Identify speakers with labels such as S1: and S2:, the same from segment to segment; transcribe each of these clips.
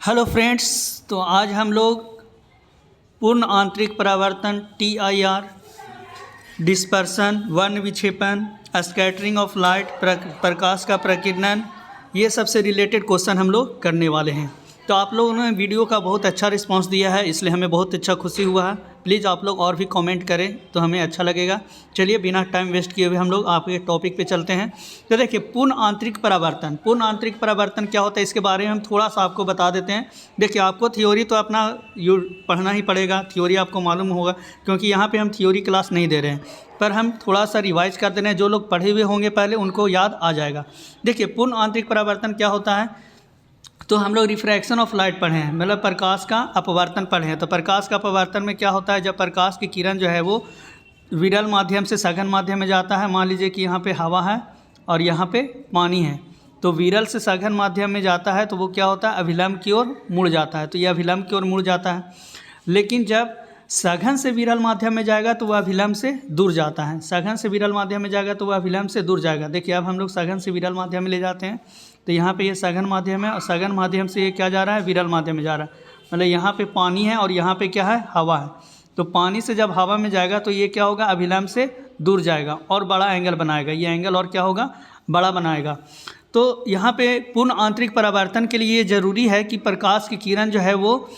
S1: Hello friends, तो आज हम लोग पूर्ण आंतरिक परावर्तन TIR, डिस्पर्सन, वर्ण विक्षेपण, स्कैटरिंग ऑफ लाइट, प्रकाश का प्रकीर्णन, ये सबसे रिलेटेड क्वेश्चन हम लोग करने वाले हैं। तो आप लोगों ने वीडियो का बहुत अच्छा रिस्पांस दिया है, इसलिए हमें बहुत अच्छा खुशी हुआ है। प्लीज़ आप लोग और भी कमेंट करें तो हमें अच्छा लगेगा। चलिए बिना टाइम वेस्ट किए हुए हम लोग आपके टॉपिक पे चलते हैं। तो देखिए, पूर्ण आंतरिक परावर्तन क्या होता है, इसके बारे में हम थोड़ा सा आपको बता देते हैं। देखिए, आपको थ्योरी तो अपना पढ़ना ही पड़ेगा, थ्योरी आपको मालूम होगा, क्योंकि यहाँ पे हम थ्योरी क्लास नहीं दे रहे हैं, पर हम थोड़ा सा रिवाइज कर दे रहे हैं। जो लोग पढ़े हुए होंगे पहले उनको याद आ जाएगा। देखिए, पूर्ण आंतरिक परावर्तन क्या होता है, तो हम लोग रिफ्रैक्शन ऑफ लाइट पढ़े हैं, मतलब प्रकाश का अपवर्तन पढ़े हैं। तो प्रकाश का अपवर्तन में क्या होता है, जब प्रकाश की किरण जो है वो विरल माध्यम से सघन माध्यम में जाता है। मान लीजिए कि यहाँ पे हवा है और यहाँ पे पानी है, तो विरल से सघन माध्यम में जाता है तो वो क्या होता है, अभिलंब की ओर मुड़ जाता है। तो यह अभिलंब की ओर मुड़ जाता है। लेकिन जब सघन से विरल माध्यम में जाएगा तो वह अभिलंब से दूर जाता है। सघन से विरल माध्यम में जाएगा तो वह अभिलंब से दूर जाएगा। देखिए, अब हम लोग सघन से विरल माध्यम में ले जाते हैं, तो यहाँ पे ये सघन माध्यम है और सघन माध्यम से ये क्या जा रहा है, विरल माध्यम में जा रहा है। मतलब यहाँ पे पानी है और यहाँ पे क्या है, हवा है। तो पानी से जब हवा में जाएगा तो ये क्या होगा, अभिलंब से दूर जाएगा और बड़ा एंगल बनाएगा। ये एंगल और क्या होगा, बड़ा बनाएगा। तो यहाँ पे पूर्ण आंतरिक परावर्तन के लिए ये ज़रूरी है कि प्रकाश की किरण जो है वो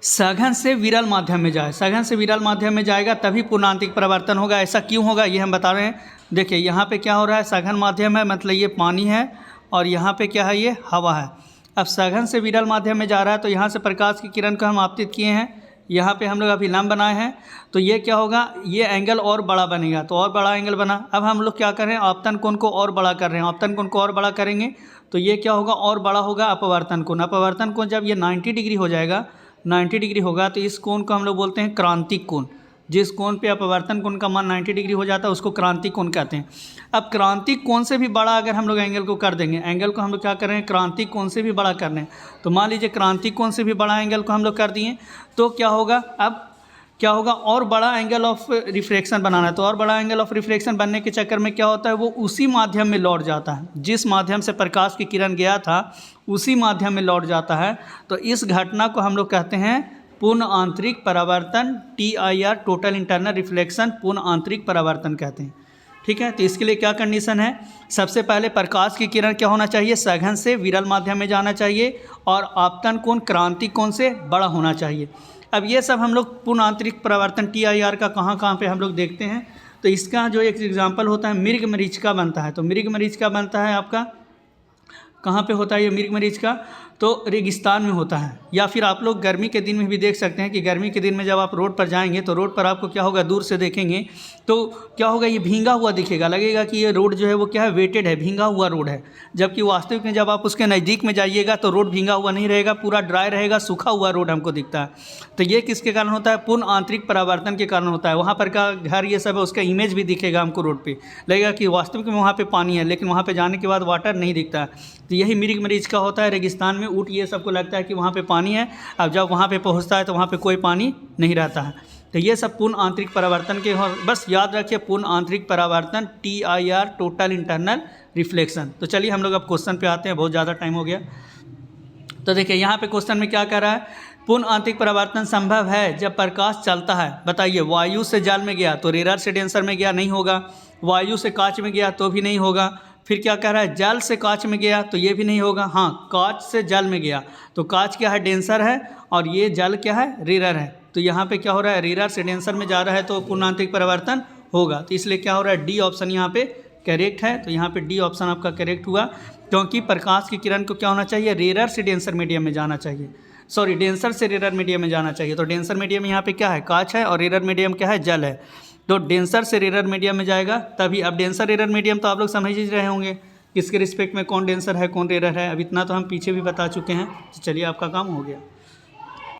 S1: सघन से विरल माध्यम में जाए। सघन से विरल माध्यम में जाएगा तभी पूर्ण आंतरिक परावर्तन होगा। ऐसा क्यों होगा ये हम बता रहे हैं। देखिए, यहाँ पे क्या हो रहा है, सघन माध्यम है, मतलब ये पानी है और यहाँ पे क्या है, ये हवा है। अब सघन से विरल माध्यम में जा रहा है तो यहाँ से प्रकाश की किरण को हम आपतित किए हैं, यहाँ पे हम लोग अभिलंब बनाए हैं, तो ये क्या होगा, ये एंगल और बड़ा बनेगा। तो और बड़ा एंगल बना। अब हम लोग क्या कर रहे हैं, आपतन कोण को और बड़ा कर रहे हैं। आपतन कोण को और बड़ा करेंगे तो ये क्या होगा, और बड़ा होगा अपवर्तन कोण। अपवर्तन कोण जब ये 90 डिग्री हो जाएगा, 90 डिग्री होगा, तो इस कोण को हम लोग बोलते हैं क्रांतिक कोण। जिस कोण पे अपवर्तन कोण का मान 90 डिग्री हो जाता है उसको क्रांतिक कोण कहते हैं। अब क्रांतिक कोण से भी बड़ा अगर हम लोग एंगल को कर देंगे, एंगल को हम लोग क्या कर रहे हैं, क्रांतिक कोण से भी बड़ा कर रहे हैं। तो मान लीजिए क्रांतिक कोण से भी बड़ा एंगल को हम लोग कर दिए, तो क्या होगा, अब क्या होगा, और बड़ा एंगल ऑफ रिफ्रैक्शन बनाना है। तो और बड़ा एंगल ऑफ रिफ्रैक्शन बनने के चक्कर में क्या होता है, वो उसी माध्यम में लौट जाता है। जिस माध्यम से प्रकाश की किरण गया था उसी माध्यम में लौट जाता है। तो इस घटना को हम लोग कहते हैं पूर्ण आंतरिक परावर्तन, TIR, टोटल इंटरनल रिफ्लेक्शन, पूर्ण आंतरिक परावर्तन कहते हैं। ठीक है, तो इसके लिए क्या कंडीशन है, सबसे पहले प्रकाश की किरण क्या होना चाहिए, सघन से विरल माध्यम में जाना चाहिए और आपतन कोण क्रांतिक कोण से बड़ा होना चाहिए। अब ये सब हम लोग पूर्ण आंतरिक परावर्तन TIR का कहाँ पे हम लोग देखते हैं। तो इसका जो एक एग्जाम्पल होता है, मृग मरीचिका बनता है। तो मृग मरीचिका बनता है आपका कहाँ पे होता है, ये मृग मरीचिका तो रेगिस्तान में होता है। या फिर आप लोग गर्मी के दिन में भी देख सकते हैं कि गर्मी के दिन में जब आप रोड पर जाएंगे तो रोड पर आपको क्या होगा, दूर से देखेंगे तो क्या होगा, ये भींगा हुआ दिखेगा, लगेगा कि ये रोड जो है वो क्या है, वेटेड है, भींगा हुआ रोड है। जबकि वास्तविक में जब आप उसके नज़दीक में जाइएगा तो रोड भींगा हुआ नहीं रहेगा, पूरा ड्राई रहेगा, सूखा हुआ रोड हमको दिखता है। तो ये किसके कारण होता है, पूर्ण आंतरिक परावर्तन के कारण होता है। वहाँ पर का घर ये सब है, उसका इमेज भी दिखेगा हमको रोड पर, लगेगा कि वास्तविक में वहाँ पर पानी है, लेकिन वहाँ पर जाने के बाद वाटर नहीं दिखता है। तो यही मृग मरीचिका होता है। रेगिस्तान में ऊँट ये सबको लगता है कि वहाँ पे पानी है, अब जब वहाँ पे पहुँचता है तो वहाँ पे कोई पानी नहीं रहता है। तो ये सब पूर्ण आंतरिक परावर्तन के, बस याद रखिए पूर्ण आंतरिक परावर्तन TIR, टोटल इंटरनल रिफ्लेक्शन। तो चलिए हम लोग अब क्वेश्चन पे आते हैं, बहुत ज़्यादा टाइम हो गया। तो देखिए, यहाँ पे क्वेश्चन में क्या कर रहा है, पूर्ण आंतरिक परावर्तन संभव है जब प्रकाश चलता है। बताइए, वायु से जल में गया तो रेयर से डेंसर में गया, नहीं होगा। वायु से कांच में गया तो भी नहीं होगा। फिर क्या कह रहा है, जल से कांच में गया तो ये भी नहीं होगा। हाँ, कांच से जल में गया तो कांच क्या है, डेंसर है, और ये जल क्या है, रेयर है। तो यहाँ पे क्या हो रहा है, रेयर से डेंसर में जा रहा है तो पूर्ण आंतरिक परावर्तन होगा। तो इसलिए क्या हो रहा है, डी ऑप्शन यहाँ पे करेक्ट है। तो यहाँ पे डी ऑप्शन आपका करेक्ट हुआ, क्योंकि प्रकाश की किरण को क्या होना चाहिए, रेयर से डेंसर मीडियम में जाना चाहिए, सॉरी डेंसर से रेयर मीडियम में जाना चाहिए। तो डेंसर मीडियम यहाँ पे क्या है, कांच है, और रेयर मीडियम क्या है, जल है। तो डेंसर से रेयर मीडियम में जाएगा तभी। अब डेंसर रेयर मीडियम तो आप लोग समझ ही रहे होंगे किसके रिस्पेक्ट में कौन डेंसर है कौन रेयर है। अब इतना तो हम पीछे भी बता चुके हैं। तो चलिए आपका काम हो गया।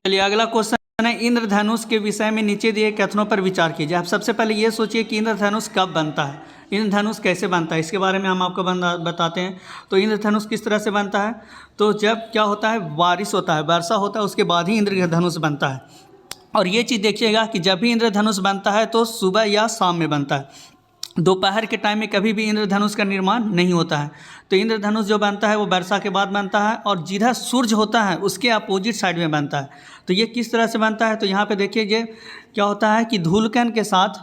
S1: चलिए अगला क्वेश्चन है, इंद्रधनुष के विषय में नीचे दिए कथनों पर विचार कीजिए। आप सबसे पहले ये सोचिए कि इंद्रधनुष कब बनता है, इंद्रधनुष कैसे बनता है, इसके बारे में हम आपको बताते हैं। तो इंद्रधनुष किस तरह से बनता है, तो जब क्या होता है, बारिश होता है, वर्षा होता है, उसके बाद ही इंद्रधनुष बनता है। और ये चीज़ देखिएगा कि जब भी इंद्रधनुष बनता है तो सुबह या शाम में बनता है, दोपहर के टाइम में कभी भी इंद्रधनुष का निर्माण नहीं होता है। तो इंद्रधनुष जो बनता है वो वर्षा के बाद बनता है, और जिधर सूर्य होता है उसके अपोजिट साइड में बनता है। तो ये किस तरह से बनता है, तो यहाँ पे देखिए ये क्या होता है कि धूलकण के साथ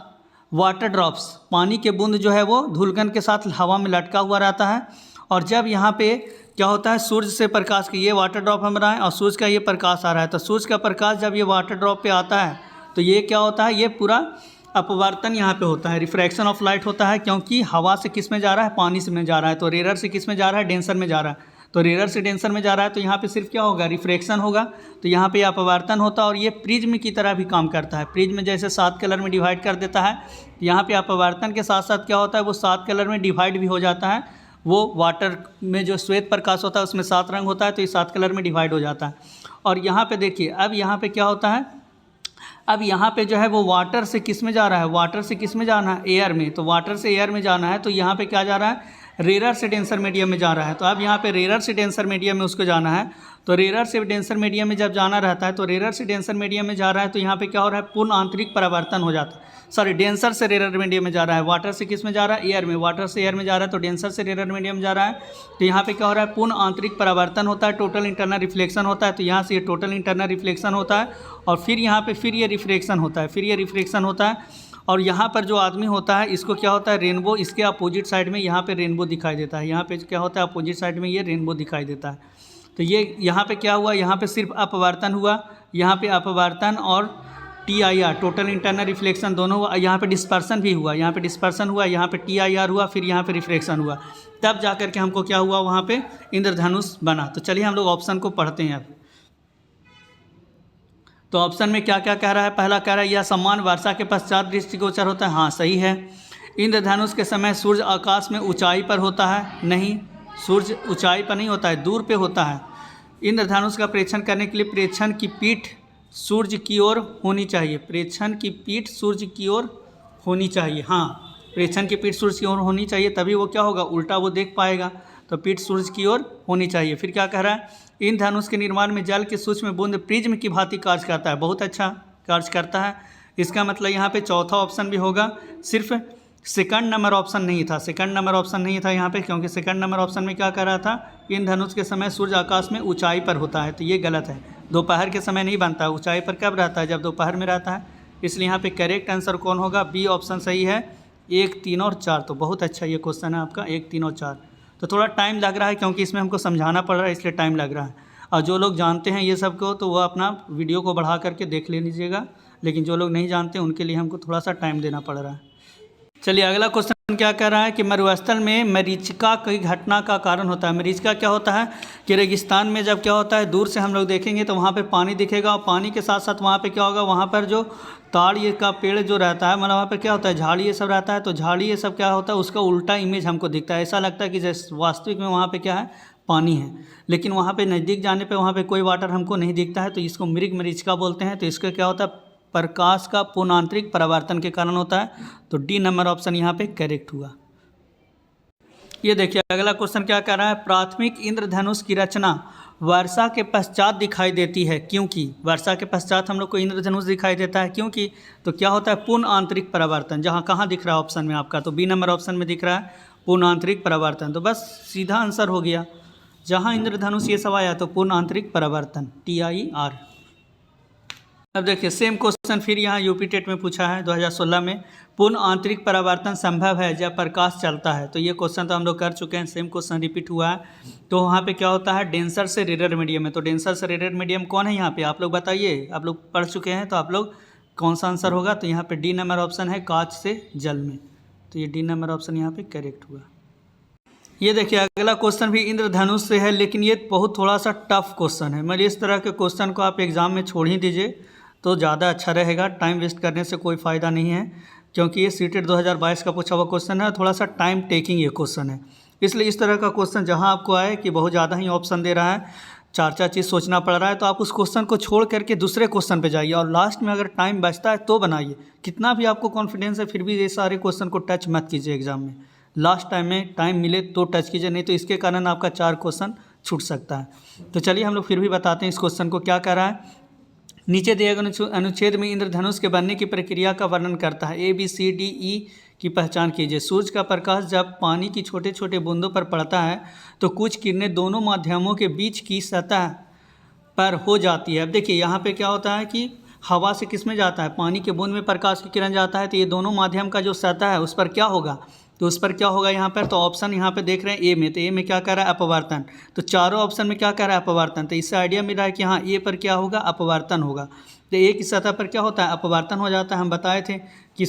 S1: वाटर ड्रॉप्स, पानी के बूंद जो है वो धूलकण के साथ हवा में लटका हुआ रहता है, और जब यहाँ पे क्या होता है सूर्य से प्रकाश की ये वाटर ड्रॉप हम रहा है और सूर्य का ये प्रकाश आ रहा है, तो सूर्य का प्रकाश जब ये वाटर ड्रॉप पे आता है तो ये क्या होता है, ये पूरा अपवर्तन यहाँ पे होता है, रिफ्रैक्शन ऑफ लाइट होता है, क्योंकि हवा से किस में जा रहा है, पानी से में जा रहा है, तो रेयर से किस में जा रहा है, डेंसर में जा रहा है, तो रेयर से डेंसर में जा रहा है, तो यहाँ पे सिर्फ क्या होगा, रिफ्रैक्शन होगा, तो यहाँ पे अपवर्तन होता है, और ये प्रिज्म की तरह भी काम करता है। प्रिज्म जैसे 7 कलर में डिवाइड कर देता है, यहाँ पे अपवर्तन के साथ साथ क्या होता है, वो 7 कलर में डिवाइड भी हो जाता है। वो वाटर में जो श्वेत प्रकाश होता है उसमें 7 रंग होता है, तो ये 7 कलर में डिवाइड हो जाता है। और यहाँ पे देखिए अब यहाँ पे क्या होता है, अब यहाँ पे जो है वो वाटर से किस में जा रहा है, वाटर से किस में जाना है, एयर में, तो वाटर से एयर में जाना है, तो यहाँ पे क्या जा रहा है, रेयर से डेंसर मीडियम में जा रहा है। तो अब यहाँ पे रेयर से डेंसर मीडियम में उसको जाना है, तो रेयर से डेंसर मीडियम में जब जाना रहता है तो रेयर से डेंसर मीडियम में जा रहा है, तो यहाँ पे क्या हो रहा है, पूर्ण आंतरिक परावर्तन हो जाता है। सॉरी, डेंसर से रेयर मीडियम में जा रहा है, वाटर से किस में जा रहा है, एयर में, वाटर से एयर में जा रहा है, तो डेंसर से रेयर मीडियम में जा रहा है, तो यहाँ पे क्या हो रहा है, पूर्ण आंतरिक परावर्तन होता है, टोटल इंटरनल रिफ्लेक्शन होता है, तो यहाँ से ये टोटल इंटरनल रिफ्लेक्शन होता है, और फिर यहाँ पे फिर ये रिफ्रैक्शन होता है, फिर ये रिफ्रैक्शन होता है, और यहाँ पर जो आदमी होता है इसको क्या होता है, रेनबो, इसके अपोजिट साइड में यहाँ पे रेनबो दिखाई देता है, यहाँ पे क्या होता है, अपोजिट साइड में ये रेनबो दिखाई देता है। तो ये यहाँ पे क्या हुआ, यहाँ पे सिर्फ अपवर्तन हुआ, यहाँ पे अपवर्तन और TIR टोटल इंटरनल रिफ्लेक्शन दोनों हुआ, यहाँ पे डिस्पर्सन भी हुआ, यहाँ पे डिस्पर्सन हुआ, यहाँ पे TIR हुआ, फिर यहाँ पे रिफ्रैक्शन हुआ, तब जा कर के हमको क्या हुआ, वहाँ पे इंद्रधनुष बना। तो चलिए हम लोग ऑप्शन को पढ़ते हैं अब। तो ऑप्शन में क्या क्या कह रहा है, पहला कह रहा है यह सम्मान वर्षा के पश्चात दृष्टिगोचर होता है, हाँ सही है। इंद्रधनुष के समय सूर्य आकाश में ऊंचाई पर होता है, नहीं, सूर्य ऊंचाई पर नहीं होता है, दूर पे होता है। इंद्रधनुष का प्रेक्षण करने के लिए प्रेक्षण की पीठ सूर्य की ओर होनी चाहिए, प्रेक्षण की पीठ सूर्य की ओर होनी चाहिए, हाँ प्रेक्षण की पीठ सूर्य की ओर होनी चाहिए, तभी वो क्या होगा, उल्टा वो देख पाएगा, तो पीठ सूर्य की ओर होनी चाहिए। फिर क्या कह रहा है, इन धनुष के निर्माण में जल के सूक्ष्म बूंद प्रिज्म की भांति कार्य करता है, बहुत अच्छा कार्य करता है। इसका मतलब यहाँ पे चौथा ऑप्शन भी होगा, सिर्फ सेकंड नंबर ऑप्शन नहीं था, सेकंड नंबर ऑप्शन नहीं था यहाँ पे, क्योंकि सेकंड नंबर ऑप्शन में क्या कह रहा था, इन धनुष के समय सूर्य आकाश में ऊंचाई पर होता है, तो ये गलत है, दोपहर के समय नहीं बनता, ऊंचाई पर कब रहता है, जब दोपहर में रहता है, इसलिए यहाँ पे करेक्ट आंसर कौन होगा, बी ऑप्शन सही है, 1, 3 और 4। तो बहुत अच्छा ये क्वेश्चन है आपका, 1, 3 और 4। तो थोड़ा टाइम लग रहा है क्योंकि इसमें हमको समझाना पड़ रहा है, इसलिए टाइम लग रहा है, और जो लोग जानते हैं ये सब को तो वो अपना वीडियो को बढ़ा करके देख ले लीजिएगा, लेकिन जो लोग नहीं जानते उनके लिए हमको थोड़ा सा टाइम देना पड़ रहा है। चलिए अगला क्वेश्चन क्या कह रहा है कि मरुस्थल में मरीचिका की घटना का कारण होता है। मरीचिका क्या होता है कि रेगिस्तान में जब क्या होता है, दूर से हम लोग देखेंगे तो वहाँ पे पानी दिखेगा, और पानी के साथ साथ वहाँ पे क्या होगा, वहाँ पर जो ताड़ ये का पेड़ जो रहता है, मतलब वहाँ पर क्या होता है, झाड़ी ये सब रहता है, तो झाड़ी ये सब क्या होता है, उसका उल्टा इमेज हमको दिखता है, ऐसा लगता है कि जैसे वास्तविक में वहाँ पर क्या है, पानी है, लेकिन वहाँ पे नज़दीक जाने पे वहाँ पे कोई वाटर हमको नहीं दिखता है, तो इसको मृग मरीचिका बोलते हैं। तो इसका क्या होता है, प्रकाश का पूर्णांतरिक परावर्तन के कारण होता है, तो डी नंबर ऑप्शन यहाँ पे करेक्ट हुआ। ये देखिए अगला क्वेश्चन क्या कह रहा है, प्राथमिक इंद्रधनुष की रचना वर्षा के पश्चात दिखाई देती है, क्योंकि वर्षा के पश्चात हम लोग को इंद्रधनुष दिखाई देता है, क्योंकि तो क्या होता है, पूर्ण आंतरिक परावर्तन, जहाँ कहाँ दिख रहा है ऑप्शन में आपका, तो बी नंबर ऑप्शन में दिख रहा है पूर्ण आंतरिक परावर्तन। तो बस सीधा आंसर हो गया, जहाँ इंद्रधनुष ये सब आया तो पूर्ण आंतरिक परावर्तन, TIR। अब देखिए सेम क्वेश्चन फिर यहाँ यूपी टेट में पूछा है 2016 में, पूर्ण आंतरिक परावर्तन संभव है जब प्रकाश चलता है। तो ये क्वेश्चन तो हम लोग कर चुके हैं, सेम क्वेश्चन रिपीट हुआ है। तो वहाँ पे क्या होता है, डेंसर से रेयर मीडियम है, तो डेंसर से रेयर मीडियम कौन है यहाँ पे, आप लोग बताइए, आप लोग पढ़ चुके हैं तो आप लोग कौन सा आंसर होगा, तो यहाँ पर डी नंबर ऑप्शन है, कांच से जल में, तो ये डी नंबर ऑप्शन यहाँ पर करेक्ट हुआ। ये देखिए अगला क्वेश्चन भी इंद्रधनुष से है, लेकिन ये बहुत थोड़ा सा टफ क्वेश्चन है, मतलब इस तरह के क्वेश्चन को आप एग्ज़ाम में छोड़ ही दीजिए तो ज़्यादा अच्छा रहेगा, टाइम वेस्ट करने से कोई फ़ायदा नहीं है, क्योंकि ये सीटेट 2022 का पूछा हुआ क्वेश्चन है, थोड़ा सा टाइम टेकिंग ये क्वेश्चन है, इसलिए इस तरह का क्वेश्चन जहाँ आपको आए कि बहुत ज़्यादा ही ऑप्शन दे रहा है, 4 चीज़ सोचना पड़ रहा है, तो आप उस क्वेश्चन को छोड़ करके दूसरे क्वेश्चन पे जाइए, और लास्ट में अगर टाइम बचता है तो बनाइए, कितना भी आपको कॉन्फिडेंस है फिर भी ये सारे क्वेश्चन को टच मत कीजिए एग्जाम में, लास्ट टाइम में टाइम मिले तो टच कीजिए, नहीं तो इसके कारण आपका 4 क्वेश्चन छूट सकता है। तो चलिए हम लोग फिर भी बताते हैं इस क्वेश्चन को क्या कह रहा है, नीचे दिए गए अनुच्छेद में इंद्रधनुष के बनने की प्रक्रिया का वर्णन करता है, ABCDE की पहचान कीजिए। सूरज का प्रकाश जब पानी की छोटे छोटे बूंदों पर पड़ता है तो कुछ किरणें दोनों माध्यमों के बीच की सतह पर हो जाती है। अब देखिए यहाँ पे क्या होता है कि हवा से किस में जाता है, पानी के बूंद में प्रकाश की किरण जाता है, तो ये दोनों माध्यम का जो सतह है उस पर क्या होगा, तो उस पर क्या होगा यहाँ पर, तो ऑप्शन यहाँ पे देख रहे हैं ए में, तो ए में क्या कह रहा है अपवर्तन, तो चारों ऑप्शन में क्या कह रहा है अपवर्तन, तो इससे आइडिया मिल रहा है कि हाँ ए पर क्या होगा, अपवर्तन होगा। तो ए की सतह पर क्या होता है, अपवर्तन हो जाता है। हम बताए थे कि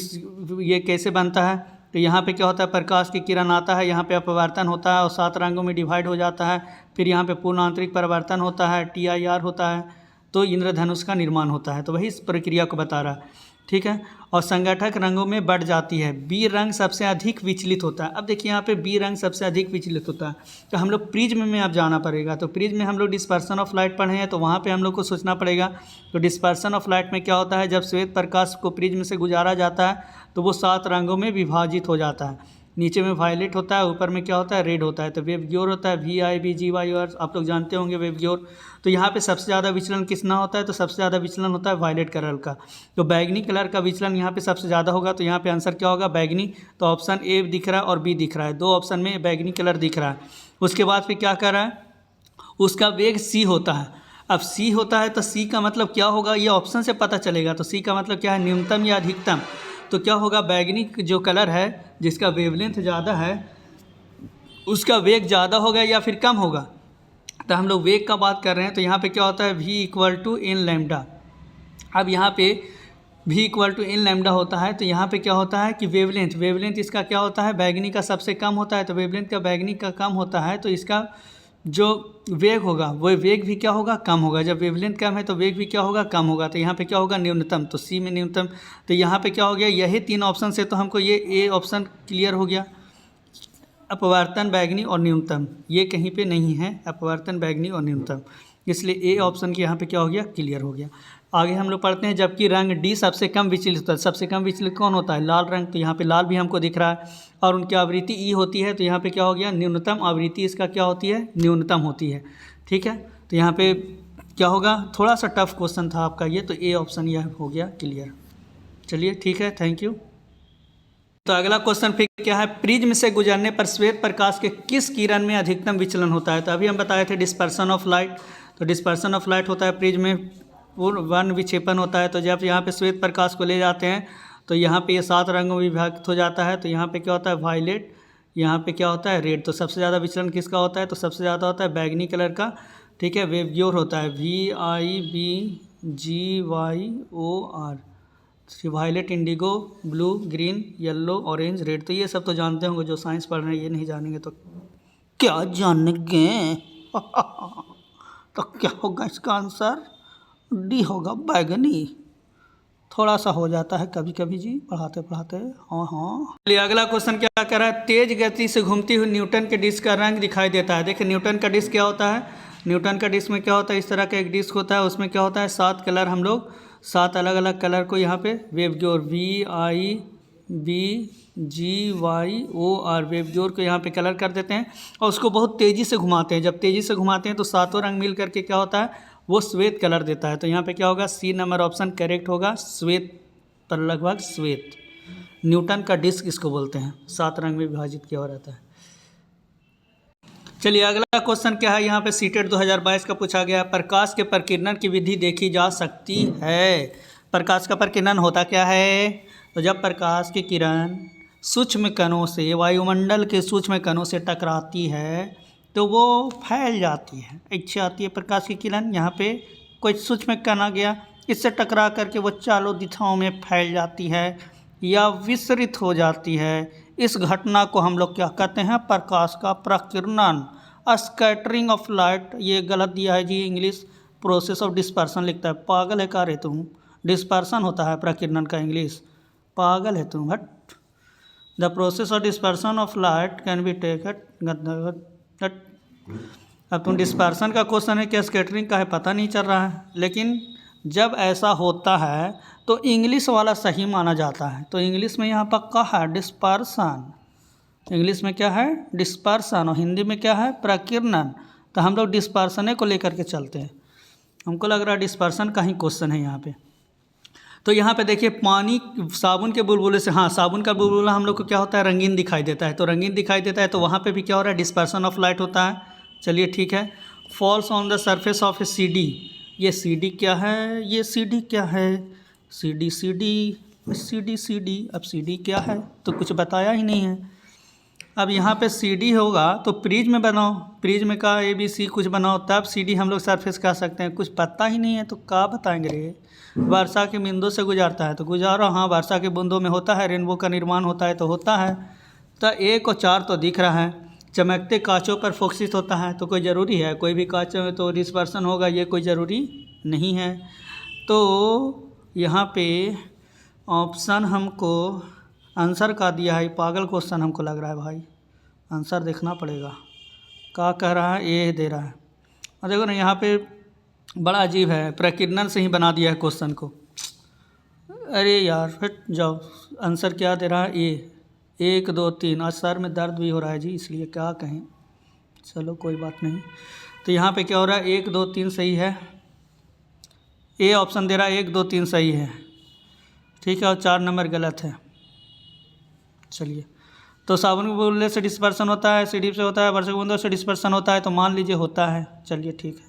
S1: ये कैसे बनता है, तो यहाँ पे क्या होता है, प्रकाश की किरण आता है, यहाँ पे अपवर्तन होता है और 7 रंगों में डिवाइड हो जाता है, फिर यहाँ पे पूर्ण आंतरिक परावर्तन होता है, TIR होता है, तो इंद्रधनुष का निर्माण होता है। तो वही इस प्रक्रिया को बता रहा है, ठीक है। और संगठक रंगों में बढ़ जाती है, बी रंग सबसे अधिक विचलित होता है। अब देखिए यहाँ पे बी रंग सबसे अधिक विचलित होता है, तो हम लोग प्रिज्म में अब जाना पड़ेगा। तो प्रिज्म में हम लोग डिस्पर्सन ऑफ लाइट पढ़े हैं, तो वहाँ पे हम लोग को सोचना पड़ेगा। तो डिस्पर्सन ऑफ लाइट में क्या होता है, जब श्वेत प्रकाश को प्रिज्म से गुजारा जाता है तो वो 7 रंगों में विभाजित हो जाता है। नीचे में वायलेट होता है, ऊपर में क्या होता है, रेड होता है। तो वेवग्योर होता है, VIBGYOR, आप लोग जानते होंगे वेवग्योर। तो यहाँ पे सबसे ज़्यादा विचलन किसना होता है, तो सबसे ज़्यादा विचलन होता है वायलेट कलर का। तो बैगनी कलर का विचलन यहाँ पे सबसे ज़्यादा होगा, तो यहाँ पे आंसर क्या होगा, बैगनी। तो ऑप्शन ए दिख रहा है और बी दिख रहा है, 2 ऑप्शन में बैगनी कलर दिख रहा है। उसके बाद फिर क्या कर रहा है, उसका वेग सी होता है। अब सी होता है तो सी का मतलब क्या होगा, ये ऑप्शन से पता चलेगा। तो सी का मतलब क्या है, न्यूनतम या अधिकतम। तो क्या होगा, बैगनी जो कलर है जिसका वेवलेंथ ज़्यादा है उसका वेग ज़्यादा होगा या फिर कम होगा। तो हम लोग वेग का बात कर रहे हैं, तो यहाँ पे क्या होता है, V = n लैम्डा। अब यहाँ पे V = n लैम्डा होता है, तो यहाँ पे क्या होता है कि वेवलेंथ इसका क्या होता है, बैगनी का सबसे कम होता है। तो वेवलेंथ का बैगनी का कम होता है, तो इसका जो वेग होगा वो वेग भी क्या होगा, कम होगा। जब वेवलेंथ कम है तो वेग भी क्या होगा, कम होगा। तो यहाँ पे क्या होगा, न्यूनतम। तो सी में न्यूनतम। तो यहाँ पे क्या हो गया, यही 3 ऑप्शन से तो हमको ये ए ऑप्शन क्लियर हो गया, अपवर्तन, बैगनी और न्यूनतम। ये कहीं पे नहीं है अपवर्तन, बैगनी और न्यूनतम, इसलिए ए ऑप्शन की यहाँ पे क्या हो गया, क्लियर हो गया। आगे हम लोग पढ़ते हैं, जबकि रंग डी सबसे कम विचलित होता है। सबसे कम विचलित कौन होता है, लाल रंग। तो यहाँ पे लाल भी हमको दिख रहा है, और उनकी आवृत्ति ई होती है। तो यहाँ पे क्या हो गया, न्यूनतम आवृत्ति इसका क्या होती है, न्यूनतम होती है, ठीक है। तो यहाँ पे क्या होगा, थोड़ा सा टफ क्वेश्चन था आपका ये, तो ए ऑप्शन यह हो गया क्लियर। चलिए ठीक है, थैंक यू। तो अगला क्वेश्चन फिर क्या है, प्रिज्म से गुजरने पर श्वेत प्रकाश के किस किरण में अधिकतम विचलन होता है। तो अभी हम बताए थे डिस्पर्सन ऑफ लाइट। तो डिस्पर्सन ऑफ लाइट होता है प्रिज्म में पूर्ण विक्षेपण होता है। तो जब यहाँ पे श्वेत प्रकाश को ले जाते हैं तो यहाँ पे ये 7 रंगों में विभाजित हो जाता है। तो यहाँ पे क्या होता है, वायलेट, यहाँ पे क्या होता है, रेड। तो सबसे ज़्यादा विचलन किसका होता है, तो सबसे ज़्यादा होता है बैगनी कलर का, ठीक है। वेवग्योर होता है, VIBGYOR। Violet, indigo, blue, green, yellow, orange, red. तो ये सब तो जानते होंगे, जो साइंस पढ़ रहे हैं। ये नहीं जानेंगे तो क्या जानेंगे। तो क्या होगा इसका आंसर, डी होगा, बैगनी। थोड़ा सा हो जाता है कभी कभी जी, पढ़ाते पढ़ाते। हाँ। चलिए अगला क्वेश्चन क्या कर रहा है, तेज गति से घूमती हुई न्यूटन के डिस्क का रंग दिखाई देता है। देखिए न्यूटन का डिस्क क्या होता है, न्यूटन का डिस्क में क्या होता है, इस तरह का एक डिस्क होता है, उसमें क्या होता है, 7 कलर, हम लोग 7 अलग अलग कलर को यहाँ पे वेवग्योर, VIBGYOR, वेवग्योर को यहाँ पे कलर कर देते हैं और उसको बहुत तेज़ी से घुमाते हैं। जब तेज़ी से घुमाते हैं तो 7 रंग मिल करके क्या होता है, वो श्वेत कलर देता है। तो यहाँ पे क्या होगा, सी नंबर ऑप्शन करेक्ट होगा, श्वेत पर लगभग श्वेत। न्यूटन का डिस्क इसको बोलते हैं, 7 रंग में विभाजित किया हुआ रहता है। चलिए अगला क्वेश्चन क्या है, यहाँ पे सीटेट 2022 का पूछा गया, प्रकाश के प्रकीर्णन की विधि देखी जा सकती है। प्रकाश का प्रकीर्णन होता क्या है, तो जब प्रकाश की किरण सूक्ष्म कणों से, वायुमंडल के सूक्ष्म कणों से टकराती है तो वो फैल जाती है। अच्छी आती है प्रकाश की किरण, यहाँ पे कोई सूक्ष्म कण आ गया, इससे टकरा करके वो चारों दिशाओं में फैल जाती है या विसरित हो जाती है। इस घटना को हम लोग क्या कहते हैं, प्रकाश का प्रकीर्णन, स्कैटरिंग ऑफ लाइट। ये गलत दिया है जी, इंग्लिश प्रोसेस ऑफ डिस्पर्सन लिखता है। पागल है, कार्य तुम, डिस्पर्सन होता है प्रकीर्णन का इंग्लिश, पागल है तुम, हट। The process of dispersion of light can be taken. अब तुम डिस्पर्सन का क्वेश्चन है, क्या स्कैटरिंग का है, पता नहीं चल रहा है। लेकिन जब ऐसा होता है तो इंग्लिश वाला सही माना जाता है। तो इंग्लिश में यहाँ पक्का है डिस्पर्सन, इंग्लिश में क्या है, डिस्पर्सन, और हिंदी में क्या है, प्रकीर्णन। तो हम लोग डिस्पर्सने को लेकर के चलते हैं, हमको लग रहा है डिस्पर्सन का ही क्वेश्चन है यहाँ पे। तो यहाँ पे देखिए पानी साबुन के बुलबुले से, हाँ साबुन का बुलबुला हम लोग को क्या होता है, रंगीन दिखाई देता है। तो रंगीन दिखाई देता है तो वहाँ पे भी क्या हो रहा है, डिस्पर्सन ऑफ लाइट होता है। चलिए ठीक है। Falls on the surface of a C D, ये सी डी क्या है, ये सी डी क्या है, C D C D C D C D, अब सी डी क्या है तो कुछ बताया ही नहीं है। अब यहाँ पे सी डी होगा तो प्रिज्म बनाओ, प्रिज्म का ए बी सी कुछ बनाओ, तब सी डी हम लोग सरफेस कह सकते हैं। कुछ पता ही नहीं है तो क्या बताएंगे रे। वर्षा के बिंदु से गुजारता है तो गुजारो, हाँ वर्षा के बूंदों में होता है, रेनबो का निर्माण होता है तो होता है। तो 1 और 4 तो दिख रहा है। चमकते कांचों पर फोकसित होता है तो कोई ज़रूरी है, कोई भी कांच में तो डिस्पर्सन होगा, ये कोई ज़रूरी नहीं है। तो यहाँ पे ऑप्शन हमको आंसर का दिया है, पागल क्वेश्चन हमको लग रहा है भाई, आंसर देखना पड़ेगा। क्या कह रहा है, ये दे रहा है। और देखो ना यहाँ पे बड़ा अजीब है, प्रकीर्णन से ही बना दिया है क्वेश्चन को। अरे यार फिर जाओ, आंसर क्या दे रहा है, ए 1 2 3। आज सर में दर्द भी हो रहा है जी, इसलिए क्या कहें, चलो कोई बात नहीं। तो यहाँ पे क्या हो रहा है, 1 2 3 सही है, ए ऑप्शन दे रहा है 1 2 3 सही है, ठीक है, और 4 नंबर गलत है। चलिए, तो साबुन के बुलबुले से डिस्पर्सन होता है, सीढ़ी से होता है, वर्षा के बूंदों से डिस्पर्सन होता है, तो मान लीजिए होता है। चलिए ठीक है।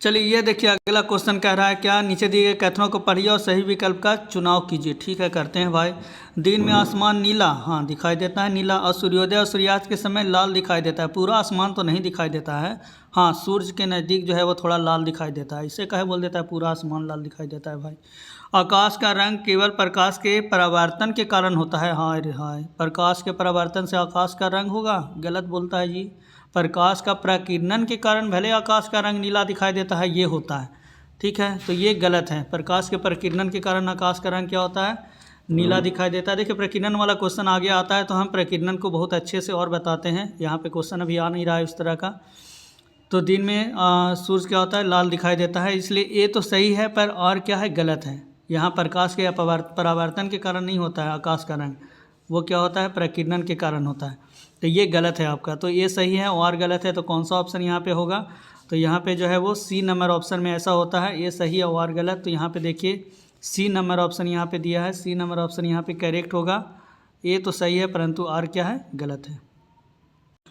S1: चलिए ये देखिए अगला क्वेश्चन कह रहा है क्या, नीचे दिए गए कथनों को पढ़िए और सही विकल्प का चुनाव कीजिए। ठीक है, करते हैं भाई। दिन में आसमान नीला, हाँ दिखाई देता है नीला, और सूर्योदय और सूर्यास्त के समय लाल दिखाई देता है। पूरा आसमान तो नहीं दिखाई देता है, हाँ सूर्य के नज़दीक जो है वो थोड़ा लाल दिखाई देता है। इसे कहे बोल देता है पूरा आसमान लाल दिखाई देता है भाई। आकाश का रंग केवल प्रकाश के परावर्तन के कारण होता है, हाय रे हाय, प्रकाश के परावर्तन से आकाश का रंग होगा, गलत बोलता है जी। प्रकाश का प्रकीर्णन के कारण भले आकाश का रंग नीला दिखाई देता है, ये होता है, ठीक है, तो ये गलत है। प्रकाश के प्रकीर्णन के कारण आकाश का रंग क्या होता है, नीला दिखाई देता है। देखिए प्रकीर्णन वाला क्वेश्चन आगे आता है तो हम प्रकीर्णन को बहुत अच्छे से और बताते हैं। यहाँ पे क्वेश्चन अभी आ नहीं रहा है उस तरह का। तो दिन में सूर्य क्या होता है, लाल दिखाई देता है, इसलिए ये तो सही है, पर और क्या है, गलत है। यहाँ प्रकाश के परावर्तन के कारण नहीं होता है आकाश का रंग, वो क्या होता है, प्रकीर्णन के कारण होता है। तो ये गलत है आपका, तो ये सही है और गलत है, तो कौन सा ऑप्शन यहाँ पे होगा, तो यहाँ पे जो है वो सी नंबर ऑप्शन में ऐसा होता है, ये सही है और गलत। तो यहाँ पे देखिए सी नंबर ऑप्शन यहाँ पे दिया है, सी नंबर ऑप्शन यहाँ पे करेक्ट होगा। ये तो सही है परंतु आर क्या है, गलत है।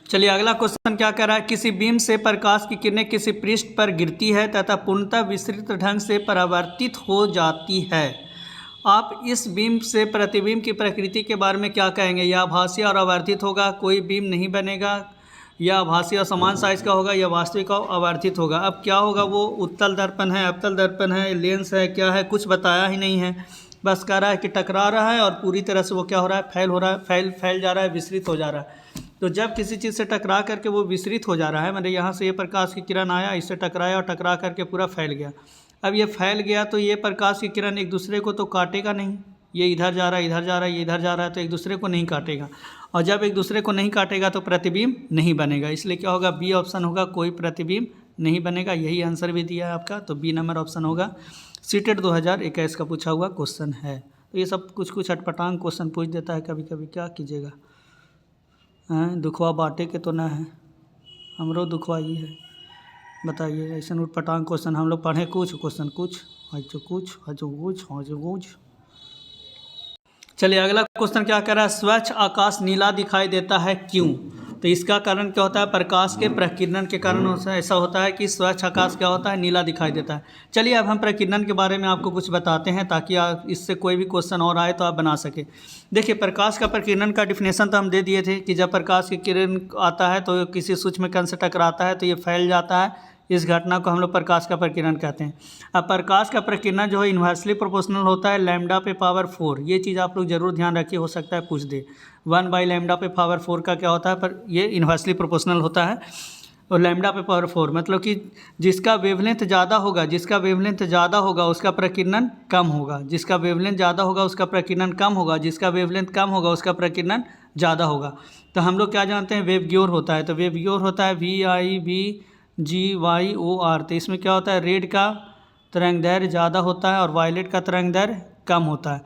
S1: चलिए अगला क्वेश्चन क्या कह रहा है, किसी बीम से प्रकाश की किरणें किसी पृष्ठ पर गिरती है तथा पूर्णतः विस्तृत ढंग से परावर्तित हो जाती है। आप इस बीम से प्रतिबिंब की प्रकृति के बारे में क्या कहेंगे, या आभासी और आवर्धित होगा, कोई बीम नहीं बनेगा, या आभासी और समान साइज का होगा, या वास्तविक और आवर्धित होगा। अब क्या होगा, वो उत्तल दर्पण है, अवतल दर्पण है, लेंस है, क्या है, कुछ बताया ही नहीं है, बस कह रहा है कि टकरा रहा है और पूरी तरह से वो क्या हो रहा है, फैल हो रहा है, फैल जा रहा है, विस्तृत हो जा रहा है। तो जब किसी चीज़ से टकरा करके वो विस्तृत हो जा रहा है, मतलब यहाँ से ये प्रकाश की किरण आया, इससे टकराया और टकरा करके पूरा फैल गया। अब ये फैल गया तो ये प्रकाश की किरण एक दूसरे को तो काटेगा नहीं, ये इधर जा रहा है, इधर जा रहा है, ये इधर जा रहा है, तो एक दूसरे को नहीं काटेगा, और जब एक दूसरे को नहीं काटेगा तो प्रतिबिंब नहीं बनेगा। इसलिए क्या होगा, बी ऑप्शन होगा, कोई प्रतिबिंब नहीं बनेगा। यही आंसर भी दिया है आपका, तो बी नंबर ऑप्शन होगा। सीटेट 2021 का पूछा हुआ क्वेश्चन है। तो ये सब कुछ अटपटांग क्वेश्चन पूछ देता है कभी कभी, क्या कीजिएगा। दुखवा बाटे के तो ना है, हमरो दुखवा ही है, बताइए। ऐसा उटपटांग क्वेश्चन हम लोग पढ़े, कुछ क्वेश्चन कुछ हजो कुछ हजो कुछ हजो कुछ। चलिए अगला क्वेश्चन क्या कर रहा है, स्वच्छ आकाश नीला दिखाई देता है क्यों। तो इसका कारण क्या होता है, प्रकाश के प्रकीर्णन के कारण ऐसा होता है कि स्वच्छ आकाश क्या होता है, नीला दिखाई देता है। चलिए अब हम प्रकीर्णन के बारे में आपको कुछ बताते हैं ताकि आप इससे कोई भी क्वेश्चन और आए तो आप बना सके। देखिए प्रकाश का प्रकीर्णन का डिफिनेशन तो हम दे दिए थे कि जब प्रकाश की किरण आता है तो किसी सूक्ष्म कण से टकराता है तो ये फैल जाता है, इस घटना को हम लोग प्रकाश का प्रकीर्णन कहते हैं। अब प्रकाश का प्रकीर्णन जो है इन्वर्सली प्रोपोर्शनल होता है लैम्डा पे पावर 4। ये चीज़ आप लोग जरूर ध्यान रखिए, हो सकता है पूछ दे। 1 लैम्डा पे पावर 4 का क्या होता है, पर ये इन्वर्सली प्रोपोर्शनल होता है। और लैम्डा पे पावर 4 मतलब कि जिसका वेवलेंथ ज़्यादा होगा, जिसका वेवलेंथ ज़्यादा होगा उसका प्रकीर्णन कम होगा, जिसका वेवलेंथ ज़्यादा होगा उसका प्रकीर्णन कम होगा, जिसका वेवलेंथ कम होगा उसका प्रकीर्णन ज़्यादा होगा। तो हम लोग क्या जानते हैं, वेवग्योर होता है। तो वेवग्योर होता है VIVGYOR। तो इसमें क्या होता है, रेड का तरंग दैर्घ्य ज़्यादा होता है और वायलेट का तरंग दैर्घ्य कम होता है।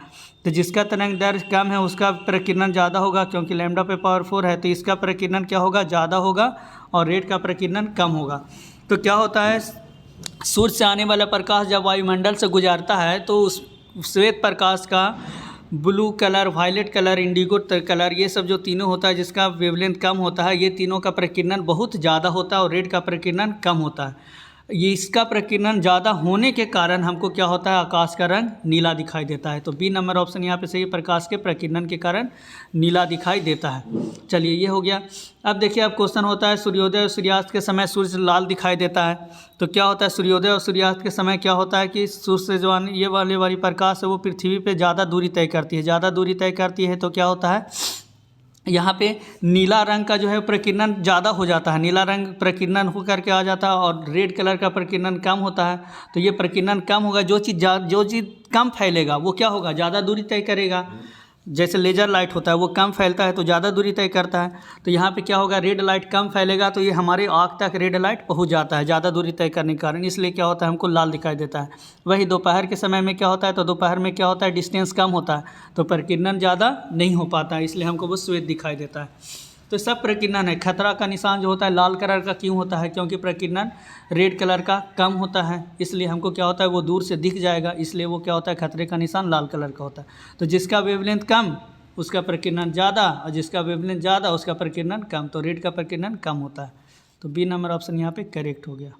S1: तो जिसका तरंग दैर्घ्य कम है उसका प्रकीर्णन ज़्यादा होगा, क्योंकि लैम्डा पे पावर 4 है तो इसका प्रकीर्णन क्या होगा, ज़्यादा होगा, और रेड का प्रकीर्णन कम होगा। तो क्या होता है, सूर्य से आने वाला प्रकाश जब वायुमंडल से गुजारता है तो श्वेत प्रकाश का blue colour, violet colour, indigo colour, ये सब जो तीनों होता है जिसका वेवलेंथ कम होता है, ये तीनों का प्रकीर्णन बहुत ज़्यादा होता है और रेड का प्रकीर्णन कम होता है। ये इसका प्रकीर्णन ज़्यादा होने के कारण हमको क्या होता है, आकाश का रंग नीला दिखाई देता है। तो बी नंबर ऑप्शन यहाँ पे सही, प्रकाश के प्रकीर्णन के कारण नीला दिखाई देता है। चलिए ये हो गया। अब देखिए अब क्वेश्चन होता है सूर्योदय और सूर्यास्त के समय सूर्य लाल दिखाई देता है। तो क्या होता है, सूर्योदय और सूर्यास्त के समय क्या होता है कि सूर्य से जो ये वाली प्रकाश है वो पृथ्वी पर ज़्यादा दूरी तय करती है। ज़्यादा दूरी तय करती है तो क्या होता है, यहाँ पे नीला रंग का जो है प्रकीर्णन ज़्यादा हो जाता है, नीला रंग प्रकीर्णन हो करके आ जाता है और रेड कलर का प्रकीर्णन कम होता है। तो ये प्रकीर्णन कम होगा, जो चीज़ कम फैलेगा वो क्या होगा, ज़्यादा दूरी तय करेगा। जैसे लेज़र लाइट होता है वो कम फैलता है तो ज़्यादा दूरी तय करता है। तो यहाँ पे क्या होगा, रेड लाइट कम फैलेगा तो ये हमारे आँख तक रेड लाइट पहुँच जाता है ज़्यादा दूरी तय करने के कारण, इसलिए क्या होता है हमको लाल दिखाई देता है। वही दोपहर के समय में क्या होता है, तो दोपहर में क्या होता है, डिस्टेंस कम होता है तो प्रकीर्णन ज़्यादा नहीं हो पाता है, इसलिए हमको वो श्वेत दिखाई देता है। तो सब प्रकीर्णन है। खतरा का निशान जो होता है लाल कलर का क्यों होता है, क्योंकि प्रकीर्णन रेड कलर का कम होता है, इसलिए हमको क्या होता है वो दूर से दिख जाएगा, इसलिए वो क्या होता है, खतरे का निशान लाल कलर का होता है। तो जिसका वेवलेंथ कम उसका प्रकीर्णन ज़्यादा और जिसका वेवलेंथ ज़्यादा उसका प्रकीर्णन कम, तो रेड का प्रकीर्णन कम होता है। तो बी नंबर ऑप्शन यहाँ पे करेक्ट हो गया।